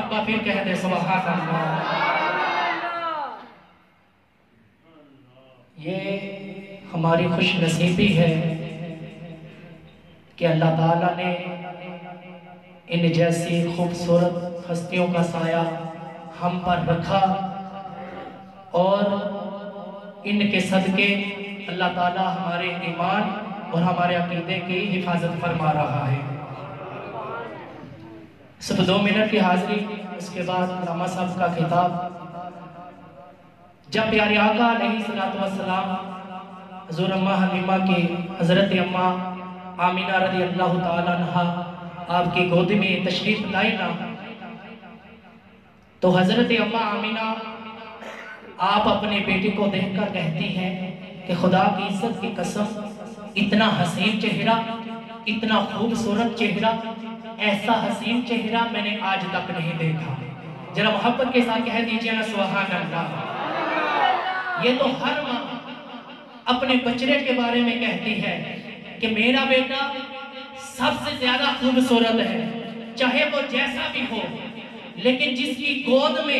مرتبہ پھر کہہ دے سبحان اللہ۔ یہ ہماری خوش نصیبی ہے کہ اللہ تعالیٰ نے ان جیسی خوبصورت ہستیوں کا سایہ ہم پر رکھا، اور ان کے صدقے اللہ تعالیٰ ہمارے ایمان اور ہمارے عقیدے کی حفاظت فرما رہا ہے۔ صرف 2 منٹ کی حاضری، اس کے بعد علامہ صاحب کا خطاب۔ جب پیارے آقا علیہ السلام حضور اماں حلیمہ کی حضرت اماں آمینہ رضی اللہ تعالیٰ عنہ آپ کی گود میں تشریف لائی نا، تو حضرت اماں آمینہ آپ اپنے بیٹے کو دیکھ کر کہتی ہیں کہ خدا کی عزت کی قسم، اتنا حسین چہرہ، اتنا خوبصورت چہرہ، ایسا حسین چہرہ میں نے آج تک نہیں دیکھا۔ ذرا محبت کے ساتھ کہہ دیجئے نا سبحان اللہ۔ یہ تو ہر ماں اپنے بچڑے کے بارے میں کہتی ہے کہ میرا بیٹا سب سے زیادہ خوبصورت ہے، چاہے وہ جیسا بھی ہو، لیکن جس کی گود میں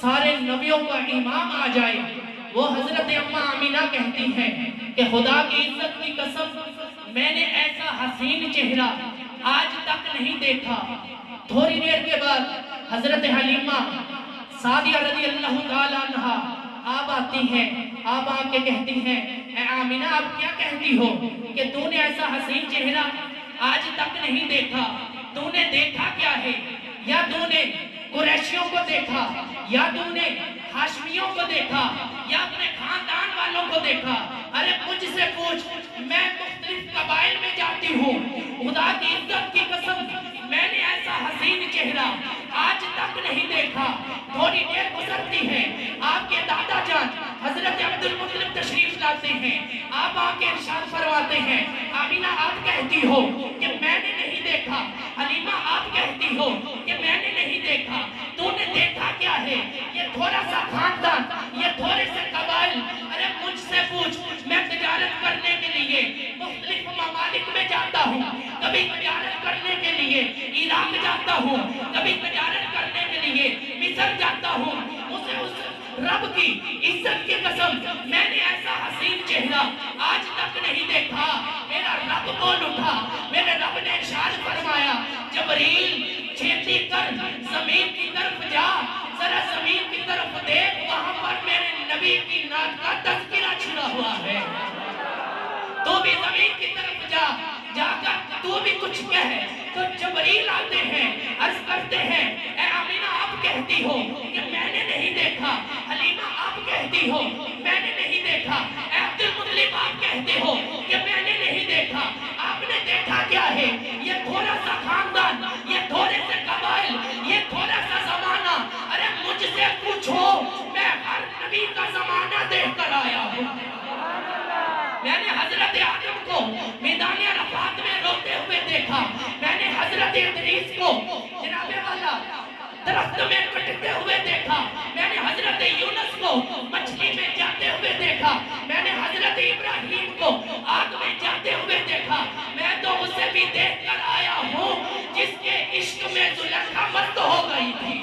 سارے نبیوں کا امام آ جائے، وہ حضرت اماں آمینہ کہتی ہیں کہ خدا کی عزت کی قسم، میں نے ایسا حسین چہرہ آج تک نہیں دیکھا۔ تھوڑی دیر کے بعد حضرت حلیمہ سعدیہ رضی اللہ تعالیٰ عنہ آپ آتی ہیں، آپ آ کے کہتی ہیں اے آمینہ آپ کیا کہتی ہو کہ تو نے ایسا حسین چہرہ آج تک نہیں دیکھا؟ تو نے دیکھا کیا ہے؟ یا تو نے قریشیوں کو دیکھا، یا تو نے ہاشمیوں کو دیکھا، یا اپنے خاندان والوں کو دیکھا؟ ارے مجھ سے پوچھ، میں مختلف قبائل میں جاتی ہوں، خدا کی عزت کی قسم میں نے ایسا حسین چہرہ آج تک نہیں دیکھا۔ تھوڑی دیر گزرتی ہے، آپ کے دادا جان حضرت عبد المطلب تشریف لاتے ہیں، آپ آ کے ارشاد فرماتے ہیں آمینہ آپ کہتی ہو کہ میں نے نہیں دیکھا، حلیمہ آپ کہتی ہو کہ میں نے نہیں دیکھا، تو نے دیکھا کیا ہے؟ یہ تھوڑا سا خاندان، یہ تھوڑے سے قبائل، ارے مجھ سے پوچھ، میں تجارت کرنے کے لیے مختلف ممالک میں جاتا ہوں، کبھی تجارت کرنے کے لیے عراق جاتا ہوں، کبھی تجارت کرنے کے لیے مصر جاتا ہوں، مجھے اس رب کی عزت کی قسم میں نے ایسا حسین چہرہ آج تک نہیں دیکھا۔ میرا رب بول اٹھا، میرے رب نے ارشاد فرمایا جبریل چھیتی کر زمین کی طرف جا، ذرا زمین کی طرف دیکھ، وہاں پر میرے نبی کی نات کا تذکرہ چھڑا ہوا ہے۔ تو بھی زمین کی طرف جا، جا کر تو بھی کچھ کہے۔ تو جبریل آتے ہیں، عرض کرتے ہیں اے آمینہ آپ کہتی ہو کہ میں نے نہیں دیکھا، حلیمہ آپ کہتی ہو میں نے نہیں دیکھا، اے عبد المطلب آپ کہتے ہو کہ میں نے نہیں دیکھا، آپ نے دیکھا کیا ہے؟ یہ تھوڑا سا خاندان، یہ تھوڑے سے قبائل، یہ تھوڑا سا زمانہ، ارے مجھ سے پوچھو، میں ہر نبی کا زمانہ دیکھ کر آیا ہوں۔ میں نے حضرت آدم کو میدان عرفات میں روتے ہوئے دیکھا، میں نے حضرت ادریس کو جناب والا درخت میں کٹتے ہوئے دیکھا، میں نے حضرت یونس کو مچھلی میں جاتے ہوئے دیکھا، میں نے حضرت ابراہیم کو آگ میں جاتے ہوئے دیکھا، میں تو اسے بھی دیکھ کر آیا ہوں جس کے عشق میں زلیخا مست ہو گئی تھی۔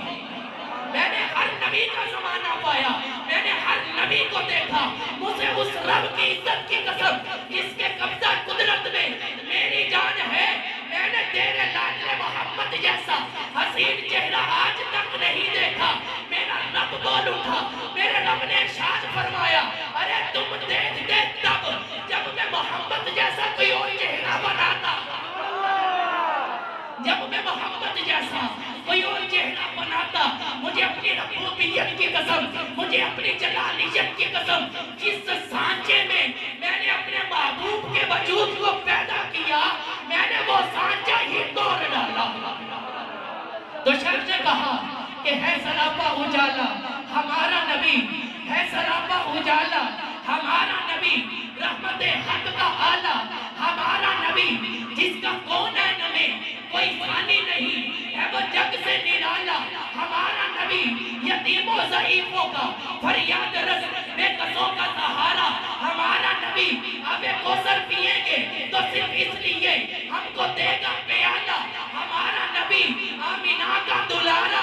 میں نے ہر نبی کا زمانہ پایا، میں نے ہر نبی کو دیکھا، مجھے اس رب کی عزت کی قسم جس کے قبضہ قدرت میں میری جان ہے، میں نے تیرے لاڈلے محمد جیسا حسین چہرہ آج تک نہیں دیکھا۔ میرا رب بول اٹھا، میرے رب نے ارشاد فرمایا ارے تم دیکھتے تب جب میں محمد جیسا کوئی اور چہرہ بناتا، جب میں محمد جیسا کوئی اور چہرہ بناتا، مجھے اپنی ربوبیت کی قسم، مجھے اپنی جلالیت کی قسم، جس سانچے میں میں نے اپنے محبوب کے وجود کو پیدا کیا، میں نے وہ سانچہ ہی توڑ ڈالا۔ تو شخص نے کہا کہ ہے سراپا اجالا ہمارا نبی، ہے سراپا اجالا ہمارا نبی، رحمت حق کا آلہ ہمارا نبی، جس کا کونین میں کوئی فانی نہیں ہے، وہ جگ سے نرالا ہمارا نبی، یتیم و ضعیفوں کا فریاد رس بے کسوں کا سہارا ہمارا نبی، اب کوثر پیئیں گے تو صرف اس لیے ہم کو دے گا پیالہ ہمارا نبی، آمینہ کا دلارا